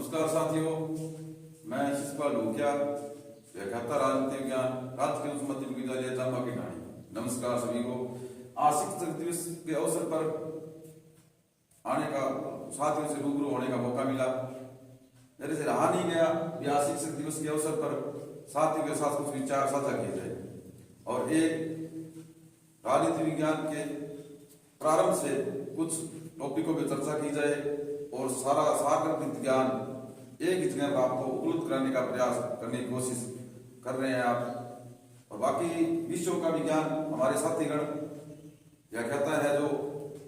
नमस्कार साथियों, मैं शिशुपाल ढोकिया, व्याख्याता राजनीति विज्ञान, राष्ट्रीय उच्च मध्य विद्यालय जामा की कहानी। नमस्कार सभी को। आज शिक्षक दिवस के अवसर पर आने का, साथियों से रूबरू होने का मौका मिला। मेरे से रहा नहीं गया कि आज शिक्षक दिवस के अवसर पर साथियों के साथ कुछ विचार साझा किए जाए और एक राजनीति विज्ञान के प्रारंभ से कुछ टॉपिकों पर चर्चा की जाए और सारा सारगर्भित ज्ञान एक ही जगह आपको उपलब्ध कराने का प्रयास करने की कोशिश कर रहे हैं आप। और बाकी विषयों का भी ज्ञान हमारे साथीगण व्याख्याता है जो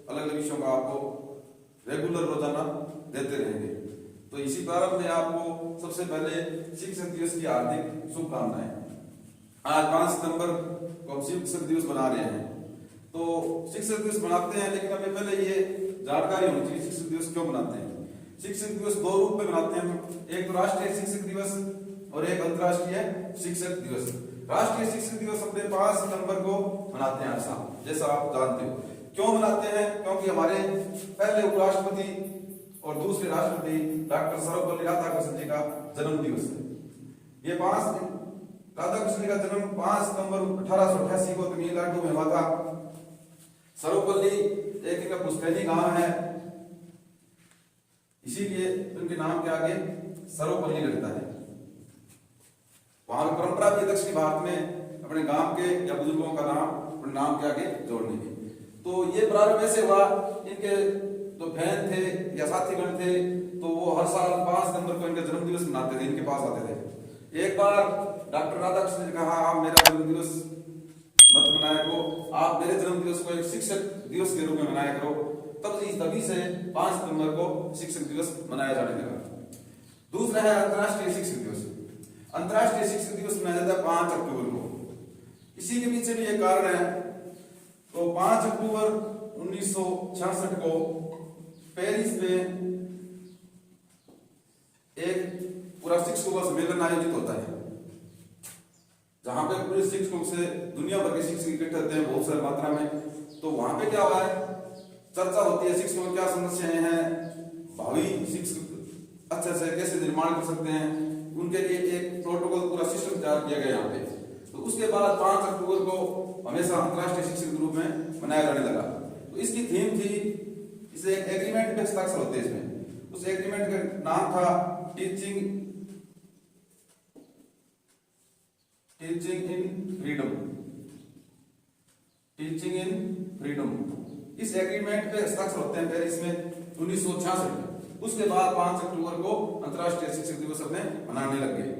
अलग अलग विषयों का आपको रेगुलर रोजाना देते रहेंगे। तो इसी प्रारंभ में आपको सबसे पहले शिक्षक दिवस की हार्दिक शुभकामनाएं। आज 5 सितंबर को हम शिक्षक दिवस मना रहे हैं। तो शिक्षक दिवस मनाते हैं, लेकिन हमें पहले ये जानकारी होनी चाहिए शिक्षक दिवस क्यों मनाते हैं। शिक्षक दिवस दो रूप में मनाते हैं, एक तो राष्ट्रीय शिक्षक दिवस और एक अंतर्राष्ट्रीय शिक्षक दिवस। राष्ट्रीय शिक्षक दिवस अपने 5 सितंबर को मनाते हैं हर साल, जैसा आप जानते हो। क्यों मनाते हैं? क्योंकि हमारे पहले उपराष्ट्रपति और दूसरे राष्ट्रपति डॉक्टर सर्वपल्ली राधाकृष्णन जी का जन्म दिवस है। ये राधाकृष्णन जी का जन्म 5 सितंबर 1888 को तमिलनाडु में हुआ था। सर्वपल्ली एक इनका पुश्तैनी गांव है, इसीलिए उनके नाम के आगे सर्वपल्ली लगता है। वहां की परंपरा भी दक्षिण भारत में अपने गांव के या बुजुर्गों का नाम अपने नाम के आगे जोड़ने की। तो ये प्रारंभ ऐसे हुआ, इनके जो बहन थे या साथीगण थे तो वो हर साल 5 सितंबर को इनका जन्मदिवस मनाते थे, इनके पास आते थे। एक बार डॉक्टर राधाकृष्णन ने कहा, आप मेरा जन्मदिवस मत मनाया करो, आप मेरे जन्मदिवस को एक शिक्षक दिवस के रूप में मनाया करो। तभी से 5 सितंबर को शिक्षक दिवस मनाया जाने लगा। दूसरा है अंतर्राष्ट्रीय शिक्षक दिवस। अंतर्राष्ट्रीय शिक्षक दिवस मनाया जाता है 5 अक्टूबर को। इसी के पीछे भी एक कारण है। तो 5 अक्टूबर 1966 को पेरिस में एक पूरा शिक्षकों का सम्मेलन आयोजित होता है, जहां पे पूरे शिक्षकों से दुनिया भर के शिक्षक इकट्ठे होते हैं बहुत सारी मात्रा में। तो वहां पे क्या हुआ है, चर्चा होती है शिक्षकों में क्या समस्याएं हैं, भावी शिक्षक अच्छे से कैसे निर्माण कर सकते हैं, उनके लिए एक प्रोटोकॉल पूरा सिस्टम तैयार किया गया यहाँ पे। तो उसके बाद 5 अक्टूबर को हमेशा अंतर्राष्ट्रीय शिक्षक के रूप में मनाया जाने लगा। तो इसकी थीम थी, इसे एक एग्रीमेंट पे हस्ताक्षर होते हैं इसमें। उस एग्रीमेंट का नाम था teaching in freedom. Teaching in freedom, इस एग्रीमेंट पे हस्ताक्षर होते हैं पेरिस में 1966 में। उसके बाद 5 अक्टूबर को अंतर्राष्ट्रीय शिक्षक दिवस अपने मनाने लग गए।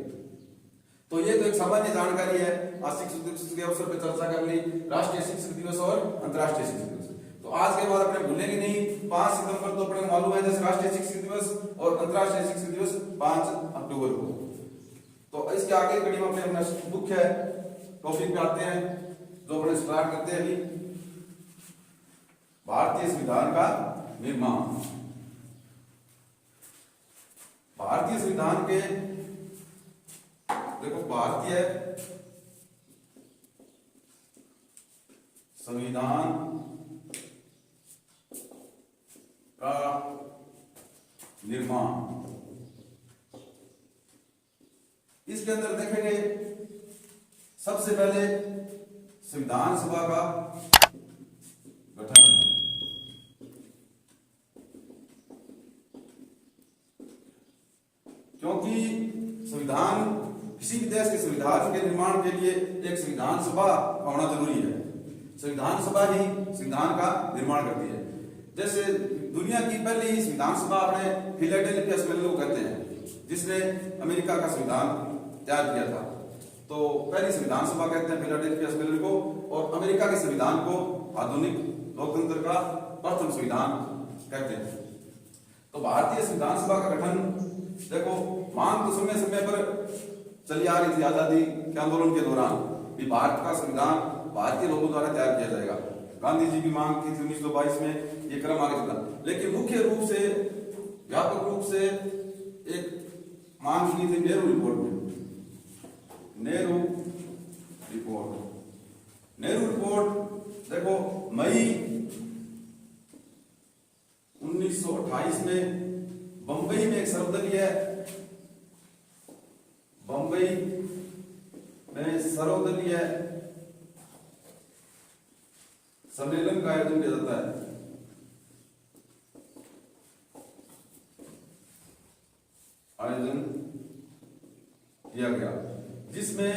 तो ये तो एक सामान्य जानकारी है। आज शिक्षक दिवस के अवसर पर चर्चा कर ली, राष्ट्रीय शिक्षक दिवस और अंतर्राष्ट्रीय शिक्षक दिवस। तो आज के बाद अपने भूलेंगे नहीं, 5 सितंबर तो अपने मालूम है जैसे राष्ट्रीय शिक्षक दिवस और अंतर्राष्ट्रीय शिक्षक दिवस 5 अक्टूबर को। तो इसके आगे कड़ी में अपने मुख्य टॉपिक पे आते हैं जो अपने स्टार्ट करते हैं अभी। भारतीय संविधान का निर्माण। भारतीय संविधान के देखो, भारतीय संविधान का निर्माण, इसके अंदर देखेंगे सबसे पहले संविधान सभा का गठन। क्योंकि संविधान, किसी भी देश के संविधान के निर्माण के लिए एक संविधान सभा होना जरूरी है। संविधान सभा ही संविधान का निर्माण करती है। जैसे दुनिया की पहली संविधान सभा अपने फिलाडेल्फिया सम्मेलन को कहते हैं, जिसने अमेरिका का संविधान तैयार किया था। तो पहली संविधान सभा कहते हैं फिलाडेल्फिया सम्मेलन को, और अमेरिका के संविधान को आधुनिक लोकतंत्र का प्रथम संविधान कहते हैं। तो भारतीय संविधान सभा का गठन देखो, मांग तो समय समय पर चली आ रही थी आजादी के आंदोलन के दौरान भी भारत का संविधान भारतीय लोगों द्वारा तैयार किया जाएगा। गांधी जी की मांग की थी 1922 में, ये क्रम आगे चला। लेकिन मुख्य रूप से, व्यापक रूप से एक मांग की थी नेहरू रिपोर्ट में। नेहरू रिपोर्ट देखो, मई 1928 में बंबई में एक सर्वदलीय बम्बई में सर्वदलीय सम्मेलन का आयोजन किया जाता है। आयोजन किया गया जिसमें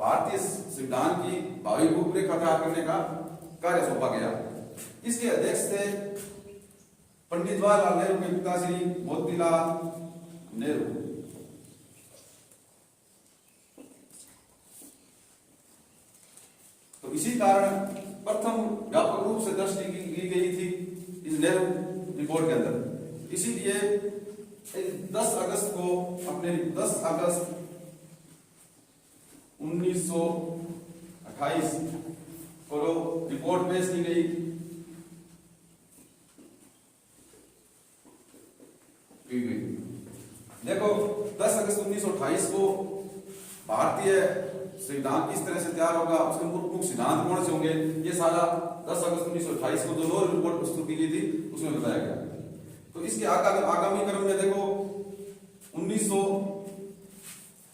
भारतीय संविधान की भावी रूपरेखा तैयार करने का कार्य सौंपा गया। इसके अध्यक्ष थे पंडित जवाहरलाल नेहरू के पिता श्री मोतीलाल नेहरू। तो इसी कारण प्रथम व्यापक रूप से दृष्टि की गई थी इस नेहरू रिपोर्ट के अंदर। इसीलिए 10 अगस्त 1928 को रिपोर्ट पेश की गई। देखो 10 अगस्त 1928 को भारतीय संविधान किस तरह से तैयार होगा, उसके मुख्य सिद्धांत कौन से होंगे, ये सारा 10 अगस्त 1928 को जो नोर रिपोर्ट प्रस्तुत की गई थी उसमें बताया गया। तो इसके आगामी क्रम में देखो 1900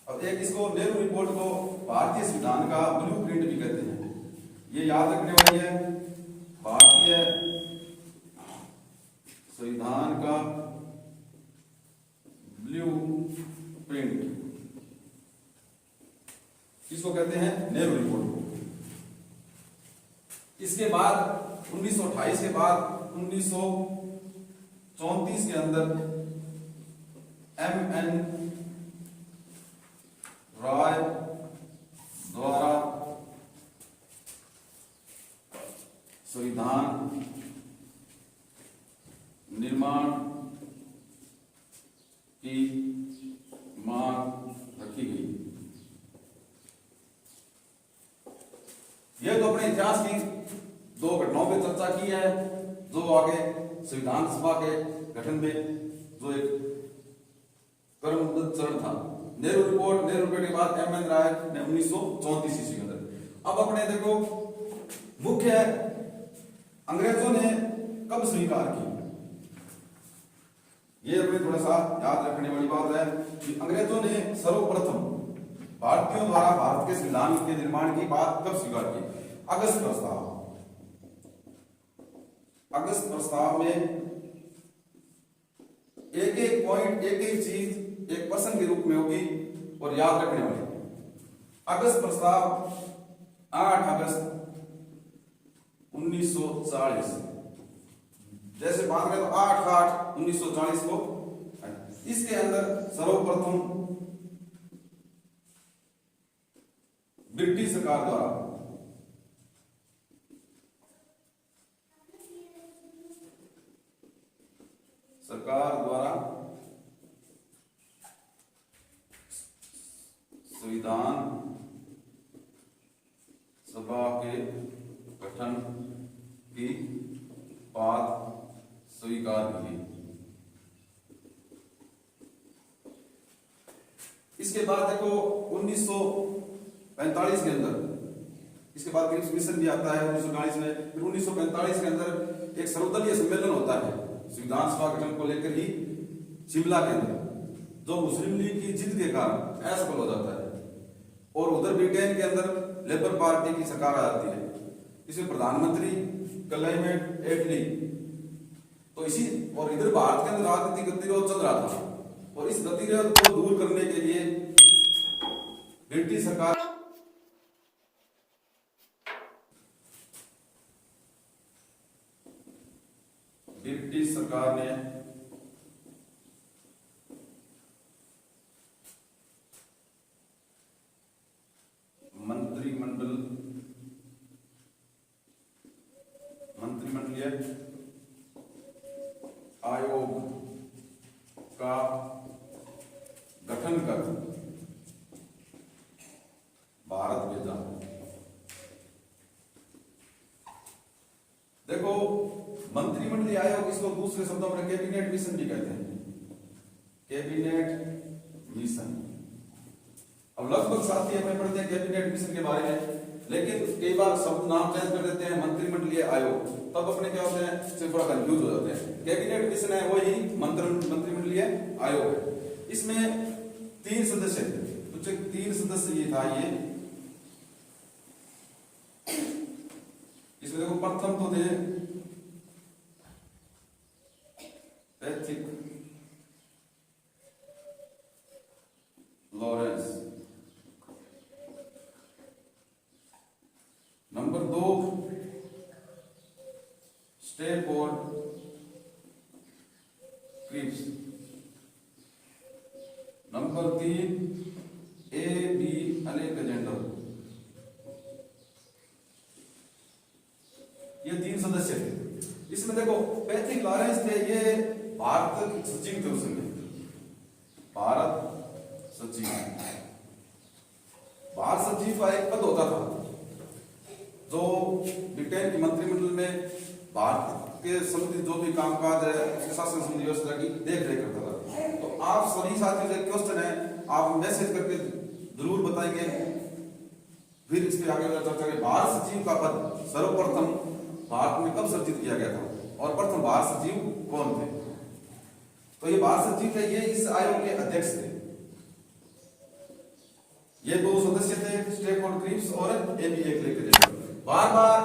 अब एक इसको नेहरू रिपोर्ट को भारतीय संविधान का ब्लूप्रिंट भी कहते हैं। ये याद रखने वाली है, भारतीय संविधान का ब्लूप्रिंट किसको कहते हैं, नेहरू रिपोर्ट को। इसके बाद 1928 के बाद 1934 के अंदर M.N. राय द्वारा संविधान निर्माण की मांग रखी गई। यह तो अपने इतिहास की 2 घटनाओं पर चर्चा की है, जो आगे संविधान सभा के गठन में जो एक क्रमबद्ध चरण था। नेहरू रिपोर्ट के बाद M.N. राय ने 1934 ईस्वी के अंदर। अब अपने देखो मुख्य अंग्रेजों ने कब स्वीकार की, ये अपने थोड़ा सा याद रखने वाली बात है कि अंग्रेजों ने सर्वप्रथम भारतीयों द्वारा भारत के संविधान के निर्माण की बात कब स्वीकार की। अगस्त प्रस्ताव में एक पॉइंट एक चीज एक प्रश्न के रूप में होगी और याद रखने वाली। अगस्त प्रस्ताव 8 अगस्त 1940, जैसे बात करें तो 8/8/1940 को इसके अंदर सर्वप्रथम ब्रिटिश सरकार द्वारा संविधान सभा के गठन की बात स्वीकार की। इसके बाद देखो 1945 के अंदर, इसके बाद क्रिप्स मिशन भी आता है 1940 में। फिर 1945 के अंदर एक सर्वदलीय सम्मेलन होता है संविधान सभा गठन को लेकर ही शिमला के अंदर, जो मुस्लिम लीग की जिद के कारण असफल हो जाता है और उधर ब्रिटेन के अंदर लेबर पार्टी की सरकार आ जाती है। इसमें प्रधानमंत्री क्लेमेंट एटली, तो इसी और इधर भारत के अंदर राजनीतिक गतिरोध चल रहा था और इस गतिरोध को दूर करने के लिए ब्रिटिश सरकार ने मंत्रिमंडलीय आयोग का गठन कर भारत भेजा। देखो मंत्रिमंडलीय आयोग, इसको दूसरे शब्दों में कैबिनेट मिशन भी कहते हैं, कैबिनेट मिशन। अब लगभग साथी हमें पढ़ते हैं कैबिनेट मिशन के बारे में, लेकिन कई बार शब्द नाम चेंज कर देते हैं मंत्रिमंडलीय आयोग, तब अपने क्या होते हैं सिर्फ थोड़ा कंफ्यूज हो जाते हैं। कैबिनेट मिशन है वही मंत्रिमंडलीय आयोग है। इसमें 3 सदस्य थे, कुछ एक 3 सदस्य ये था ये, इसमें देखो प्रथम तो थे Pethick Lawrence, number 2 Stafford Cripps, number 3 A.B. Alexander. ये 3 सदस्य थे। इसमें देखो पैथिक लॉरेंस थे, ये भारत के सचिव थे उस समय, भारत सचिव। भारत सचिव का एक पद होता था जो ब्रिटेन के मंत्रिमंडल में भारत के संबंधित जो भी कामकाज है उसके शासन संबंधी व्यवस्था की देख रेख करता था। तो आप सभी साथियों से क्वेश्चन है, आप मैसेज करके जरूर बताएंगे, फिर इस पे आगे चर्चा करें। भारत सचिव का पद सर्वप्रथम भारत में कब सृजित किया गया था और प्रथम भारत सचिव कौन थे? तो ये भारत सचिव थे, ये इस आयोग के अध्यक्ष थे। ये 2 सदस्य थे स्टैफोर्ड क्रिप्स और A.B. अलेक्जेंडर। बार बार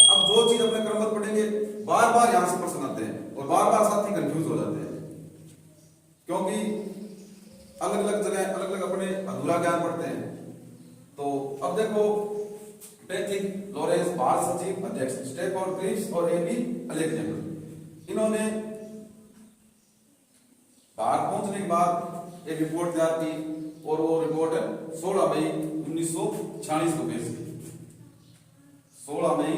अब जो चीज अपने क्रमबद्ध पढ़ेंगे बार बार यहां से प्रश्न आते हैं और बार बार साथी कंफ्यूज हो जाते हैं, क्योंकि अलग अलग जगह अलग अलग अपने अधूरा ज्ञान पढ़ते हैं। तो अब देखो पैथिक लॉरेंस भारत सचिव अध्यक्ष, स्टैफोर्ड क्रिप्स और A.B. अलेक्जेंडर, इन्होंने भारत पहुंचने के बाद एक रिपोर्ट तैयार की और वो रिपोर्ट 16 मई 1946 को पेश की। 16 मई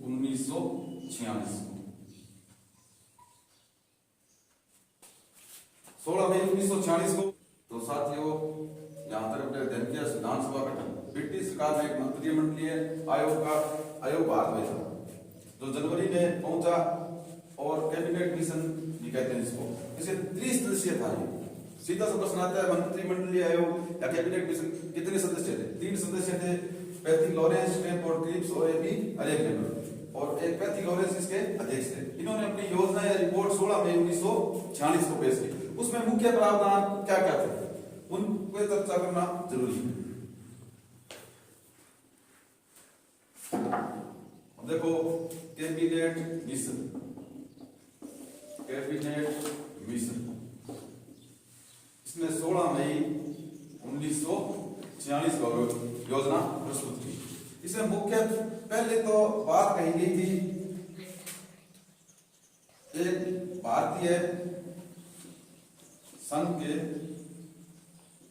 1946 16 मई 1946 को। तो साथियों यहां तक अपने अध्ययन किया विधानसभा गठन, ब्रिटिश सरकार ने एक मंत्रिमंडलीय आयोग भारत भेजा जो जनवरी में पहुंचा और कैबिनेट मिशन भी कहते हैं इसको। इसे 30 सदस्य था। ये सीधा सा प्रश्न आता है, मंत्रिमंडलीय आयोग या कैबिनेट मिशन कितने सदस्य थे? 3 सदस्य थे, पैथिक लॉरेंस, स्टैफोर्ड क्रिप्स और A.B. अलेक्जेंडर, और एक पैथिक लॉरेंस इसके अध्यक्ष थे। इन्होंने अपनी योजना या रिपोर्ट 16 मई 1946 को पेश की। उसमें मुख्य प्रावधान क्या क्या थे उन पर चर्चा करना जरूरी है। देखो कैबिनेट मिशन, इसमें 16 मई 1946 को योजना प्रस्तुत की। इसमें मुख्य पहले तो बात कही गई थी एक भारतीय संघ के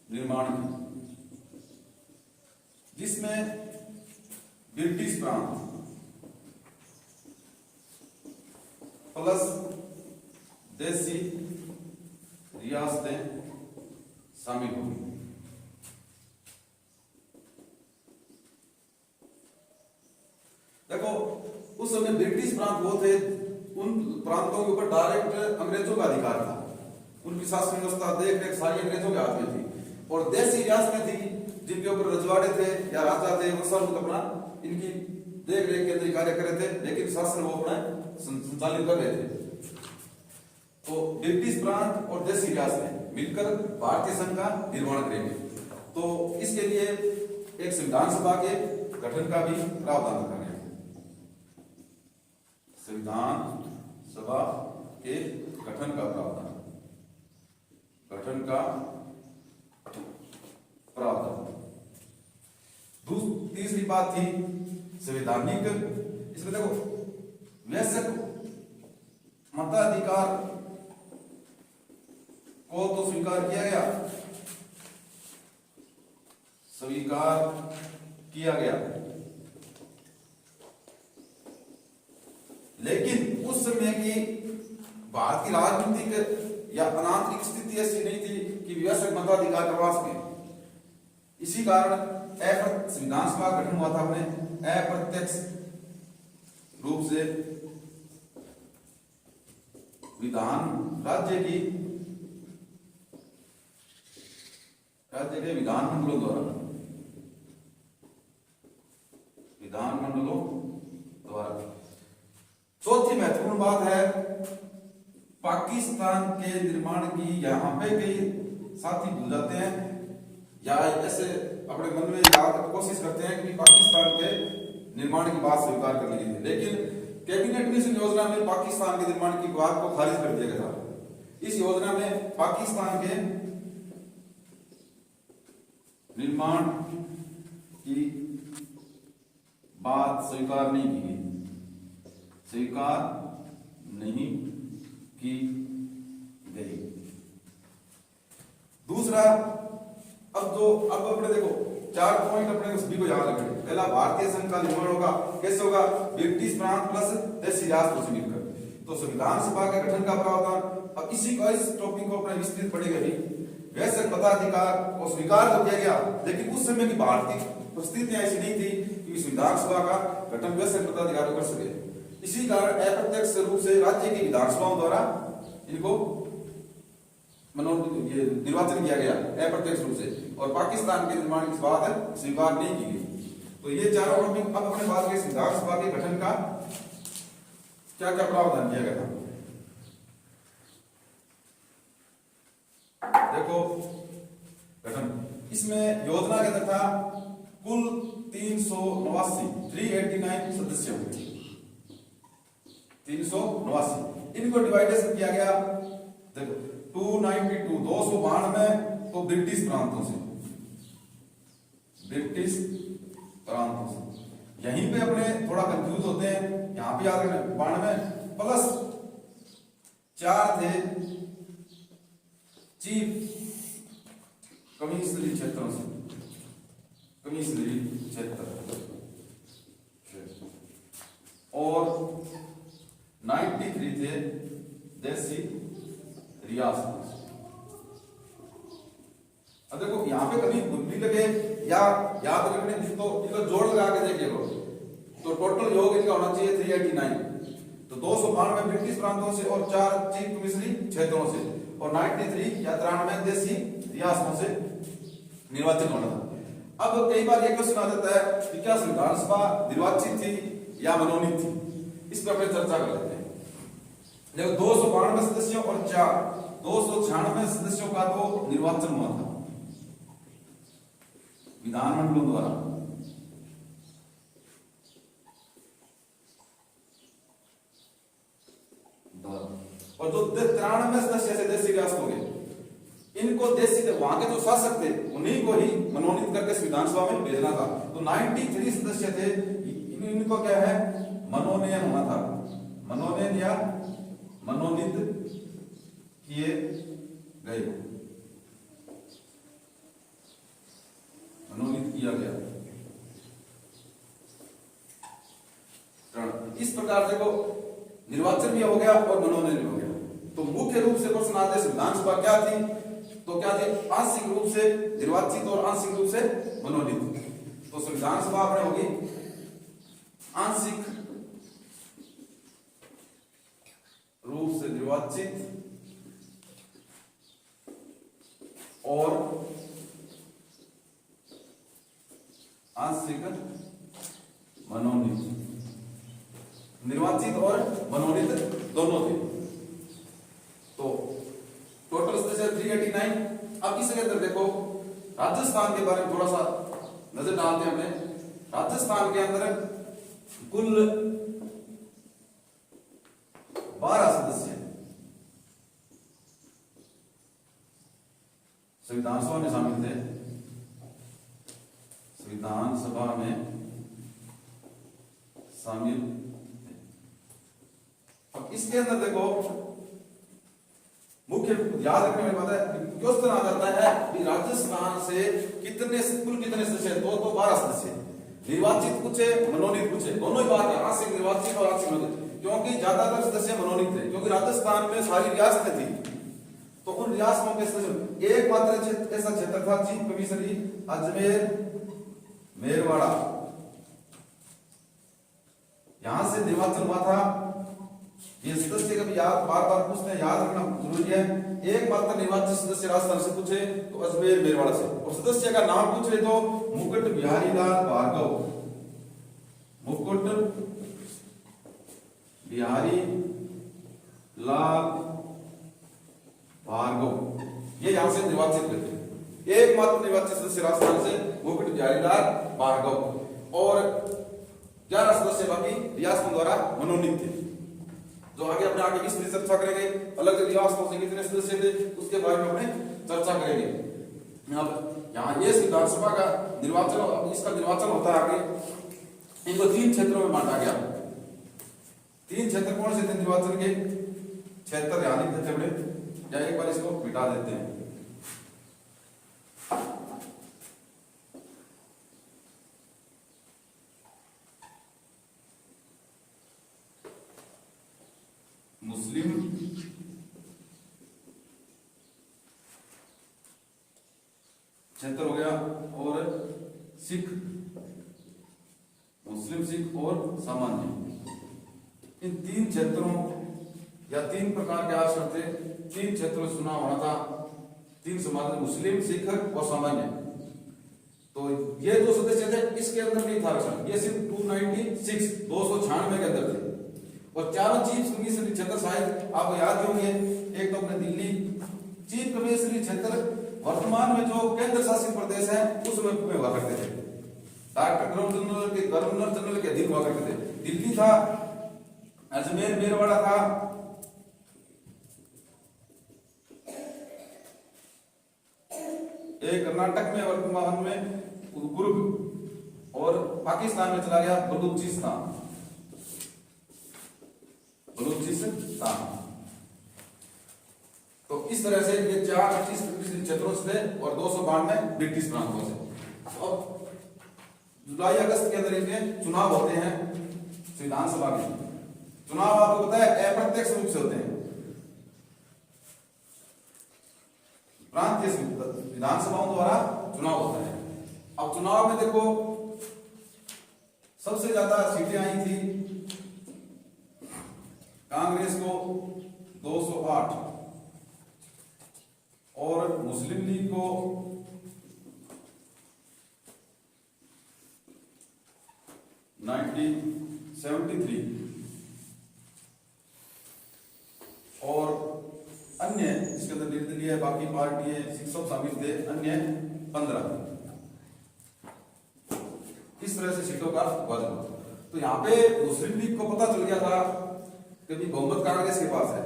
निर्माण की, जिसमें ब्रिटिश प्रांत प्लस देसी रियासतें शामिल होंगी। देखो उस समय ब्रिटिश प्रांत वो थे, उन प्रांतों के ऊपर डायरेक्ट अंग्रेजों का अधिकार था, उनकी शासन व्यवस्था देख रेख सारी अंग्रेजों के हाथ में थी। और देसी रियासतें थी जिनके ऊपर रजवाड़े थे या राजा थे, वो सब अपना इनकी देख रेख के अंदर कार्य कर रहे थे, लेकिन शासन वो अपना संचालित कर रहे थे। तो ब्रिटिश प्रांत और देसी रियासतें मिलकर भारतीय संघ का निर्माण करेंगे। तो इसके लिए एक संविधान सभा के गठन का भी प्रावधान रखा गया। संविधान सभा के गठन का प्रावधान, तीसरी बात थी संवैधानिक। इसमें देखो वयस्क मताधिकार को तो स्वीकार किया गया, लेकिन उस समय की भारत की राजनीतिक या अनांतरिक स्थिति ऐसी नहीं थी कि वयस्क मताधिकार करवा सके। इसी कारण संविधान सभा गठन हुआ था अपने अप्रत्यक्ष रूप से राज्य के विधानमंडलों द्वारा। चौथी महत्वपूर्ण बात है पाकिस्तान के निर्माण की यहाँ पे कई साथी भूल जाते हैं या ऐसे अपने मन में याद कोशिश करते हैं कि पाकिस्तान के निर्माण की बात स्वीकार कर ली थी, लेकिन कैबिनेट मिशन योजना में पाकिस्तान के निर्माण की बात को खारिज कर दिया गया था। इस योजना में पाकिस्तान के निर्माण की बात स्वीकार नहीं की गई, स्वीकार नहीं की गई। दूसरा, अब अपने देखो 4 पॉइंट अपने सभी को याद रखने। पहला, भारतीय संघ का निर्माण होगा, कैसे होगा? ब्रिटिश प्रांत प्लस देशी राष्ट्र से मिलकर। तो संविधान सभा के गठन का प्रावधान। अब इसी को, इस टॉपिक को अपने विस्तृत पढ़ेगा ही। वैसे मताधिकार को स्वीकार तो किया गया, लेकिन उस समय की भारतीय परिस्थितियां ऐसी नहीं थी कि संविधान सभा का गठन वैसे मताधिकार कर सके। इसी कारण अप्रत्यक्ष रूप से राज्य की विधानसभाओं द्वारा इनको निर्वाचन किया गया अप्रत्यक्ष रूप से, और पाकिस्तान के निर्माण की बात स्वीकार नहीं की गई। तो ये चारों टॉपिक अब अपने बात के संविधान सभा के गठन का क्या क्या प्रावधान किया गया था। देखो गठन, इसमें योजना के अंदर था कुल 389 सदस्य होंगे, 389। इनको डिवाइडेशन किया गया, देखो 292 तो ब्रिटिश प्रांतों से, ब्रिटिश प्रांतों से। यहीं पे अपने थोड़ा कंफ्यूज होते हैं, यहां पे याद रखना 92 प्लस 4 थे चीफ कमिश्नरी क्षेत्रों से, कमिश्नरी क्षेत्र, और 93 थे देशी रियासत। अब देखो यहाँ पे कभी बुद्धि लगे या याद रखने तो इनको जोड़ लगा के देखिए, तो टोटल योग इनका होना चाहिए 389। तो 292 ब्रिटिश प्रांतों से और 4 चीफ कमिश्नरी क्षेत्रों से और 93 या 93 देशी रियासतों से निर्वाचित होना था। अब कई बार ये क्वेश्चन आ जाता है कि क्या संविधान सभा निर्वाचित थी या मनोनीत थी? इस पर अपने चर्चा कर लेते हैं। देखो 292 सदस्यों और 296 सदस्यों का तो निर्वाचन हुआ था विधानमंडलों द्वारा, और जो 93 सदस्य से देशी रियासत हो गए, इनको देशी वहां के जो शासक थे उन्हीं को ही मनोनीत करके संविधान सभा में भेजना था। तो 93 सदस्य थे, इनको क्या है मनोनयन होना था, मनोनयन या मनोनीत किए गए, मनोनीत किया गया। इस प्रकार देखो निर्वाचन भी हो गया और मनोनयन भी हो गया। तो मुख्य रूप से प्रश्न आते संविधान सभा क्या थी? तो क्या थी? आंशिक रूप से निर्वाचित और आंशिक रूप से मनोनीत। तो संविधान सभा अपने होगी आंशिक रूप से निर्वाचित और आंशिक मनोनीत, निर्वाचित और मनोनीत दोनों थे। तो टोटल सदस्य 389। अब इसके अंदर देखो राजस्थान के बारे में थोड़ा सा नजर डालते हैं हमें। राजस्थान के अंदर कुल 12 सदस्य संविधान सभा में शामिल थे, संविधान सभा में शामिल। अब इसके अंदर देखो मुख्य याद रखने में बात है, क्वेश्चन आ जाता है कि राजस्थान से कुल कितने सदस्य? तो 12 सदस्य, निर्वाचित पूछे मनोनीत पूछे, दोनों ही बात है, आंशिक निर्वाचित और आंशिक मनोनीत। क्योंकि ज्यादातर सदस्य मनोनीत थे, क्योंकि राजस्थान में सारी रियासतें थी, तो उन रियासतों के सदस्य एकमात्र ऐसा क्षेत्र था चीफ कमिश्नरी अजमेर मेरवाड़ा, यहां से निर्वाचन हुआ था। ये सदस्य कभी याद बार बार पूछते हैं, याद रखना जरूरी है। एक मात्र निर्वाचित सदस्य राजस्थान से पूछे तो अजमेर मेरवाड़ा से, और सदस्य का नाम पूछे तो मुकुट बिहारी लाल भार्गव, मुकुट बिहारी लाल भार्गव, ये यहाँ से निर्वाचित हुए थे। एकमात्र निर्वाचित सदस्य राजस्थान से वो भी बिहारीलाल भार्गव, और 11 सदस्य बाकी रियासतों द्वारा मनोनीत थे। जो आगे अपने आगे इसकी चर्चा करेंगे, अलग अलग रियासतों से कितने सदस्य थे उसके बारे में अपने चर्चा करेंगे। अब यहाँ ये विधानसभा का निर्वाचन, अब इसका निर्वाचन होता है आगे। इनको 3 क्षेत्रों में बांटा गया। 3 क्षेत्र कौन से थे निर्वाचन के? क्षेत्र ध्यान लिखते थे बड़े, या एक बार इसको मिटा देते हैं। मुस्लिम क्षेत्र हो गया, और सिख, मुस्लिम, सिख और सामान्य। इन 3 क्षेत्रों या 3 प्रकार के आश्रम थे। 3 क्षेत्रों में चुनाव होना था। 3 समाज, मुस्लिम, सिख और सामान्य। तो ये 2 सदस्य थे, इसके अंदर नहीं था आरक्षण। ये सिर्फ 296 के अंदर थे। और चारों चीफ कमिश्नरी क्षेत्र शायद आपको याद होंगे। एक तो अपने दिल्ली चीफ कमिश्नरी क्षेत्र वर्तमान में जो केंद्र शासित प्रदेश है उसमें हुआ करते थे। डॉक्टर गवर्नर जनरल के अधीन हुआ करते थे। दिल्ली था, अजमेर मेरवाड़ा था, एक कर्नाटक में वर्तमान में कुर्ग, और पाकिस्तान में चला गया बलूचिस्तान। तो इस तरह से ये 4 क्षेत्रों से और 292 ब्रिटिश प्रांतों से। अब जुलाई अगस्त के अंदर इनके चुनाव होते हैं। विधानसभा के चुनाव आपको पता है अप्रत्यक्ष रूप से होते हैं। प्रांतीय विधानसभाओं द्वारा चुनाव होता है। अब चुनाव में देखो सबसे ज्यादा सीटें आई थी कांग्रेस को 208, और मुस्लिम लीग को 73, और अन्य इसके अंदर निर्दलीय बाकी पार्टियां सब शामिल थे, अन्य 15। इस तरह से सीटों का वजन। तो यहाँ पे मुस्लिम लीग को पता चल गया था कि बहुमत कांग्रेस के पास है,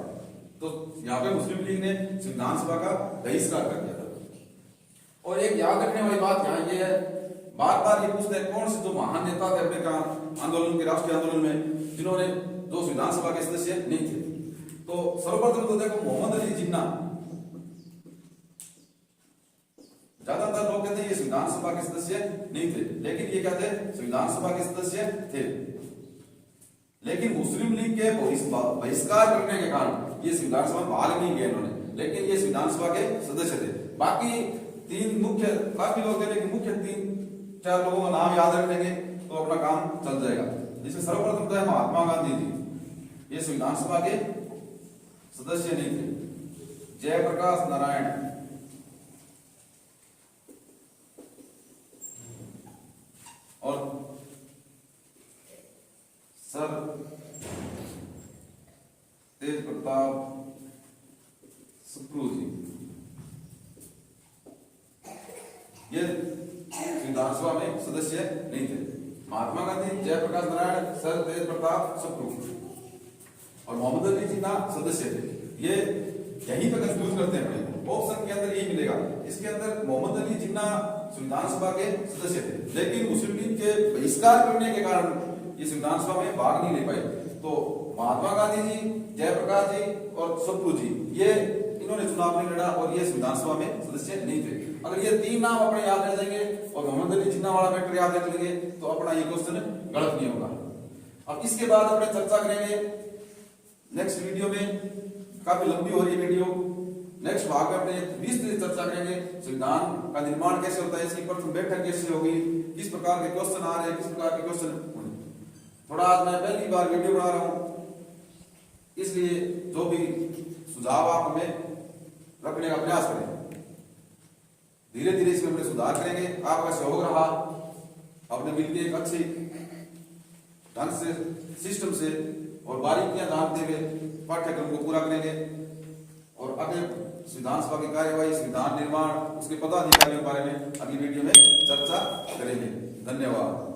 तो यहाँ पे मुस्लिम लीग ने विधानसभा का बहिष्कार कर दिया था। और एक याद रखने वाली बात यहाँ ये है, बार बार ये पूछते हैं कौन से जो महान नेता थे अपने का आंदोलन के, राष्ट्रीय आंदोलन में, जिन्होंने जो विधानसभा के सदस्य नहीं थे। तो सर्वप्रथम तो देखो मोहम्मद अली जिन्ना। ज्यादातर लोग कहते हैं ये विधानसभा के सदस्य नहीं थे, लेकिन ये क्या थे? विधानसभा के सदस्य थे। लेकिन मुस्लिम लीग के बहिष्कार करने के कारण ये विधानसभा में भाग नहीं गए इन्होंने, लेकिन ये विधानसभा के सदस्य थे। बाकी 3 मुख्य, काफी लोग थे लेकिन मुख्य 3-4 लोगों का नाम याद रख लेंगे तो अपना काम चल जाएगा। जिसमें सर्वप्रथम तो है महात्मा गांधी जी, ये विधानसभा के सदस्य नहीं थे। जयप्रकाश नारायण, और सर तेज प्रताप सुप्रू जी, ये विधानसभा में सदस्य नहीं थे। महात्मा गांधी, जयप्रकाश नारायण, सर तेज प्रताप सुप्रू और मोहम्मद अली जिन्ना सदस्य थे। ये यहीं पे कंफ्यूज करते हैं अपने, ऑप्शन के अंदर यही मिलेगा। इसके अंदर मोहम्मद अली जिन्ना विधानसभा के सदस्य थे, लेकिन मुस्लिम लीग के बहिष्कार करने के कारण इस विधानसभा में भाग नहीं ले पाए। तो महात्मा गांधी जी, जयप्रकाश जी और सुप्रू जी, ये इन्होंने चुनाव नहीं लड़ा और ये विधानसभा में सदस्य नहीं थे। अगर ये 3 नाम अपने याद रख देंगे और मोहम्मद अली जिन्ना वाला मैटर याद रख लेंगे तो अपना ये क्वेश्चन गलत नहीं होगा। अब इसके बाद अपने चर्चा करेंगे नेक्स्ट वीडियो में, काफी लंबी हो रही है वीडियो। नेक्स्ट भाग में अपने विस्तृत चर्चा करेंगे संविधान का निर्माण कैसे होता है, इसकी प्रथम बैठक कैसे होगी, किस प्रकार के क्वेश्चन आ रहे हैं, किस प्रकार के क्वेश्चन। थोड़ा आज मैं पहली बार वीडियो बना रहा हूं, इसलिए जो भी सुझाव आप हमें रखने का प्रयास करें। धीरे धीरे इसमें अपने सुधार करेंगे। आपका सहयोग रहा, अपने मिलकर एक अच्छी ढंग से, सिस्टम से और बारीकियां जानते हुए पाठ्यक्रम को पूरा करेंगे और आगे विधानसभा की कार्यवाही, संविधान निर्माण, उसके पदाधिकारियों के बारे में अगली वीडियो में चर्चा करेंगे। धन्यवाद।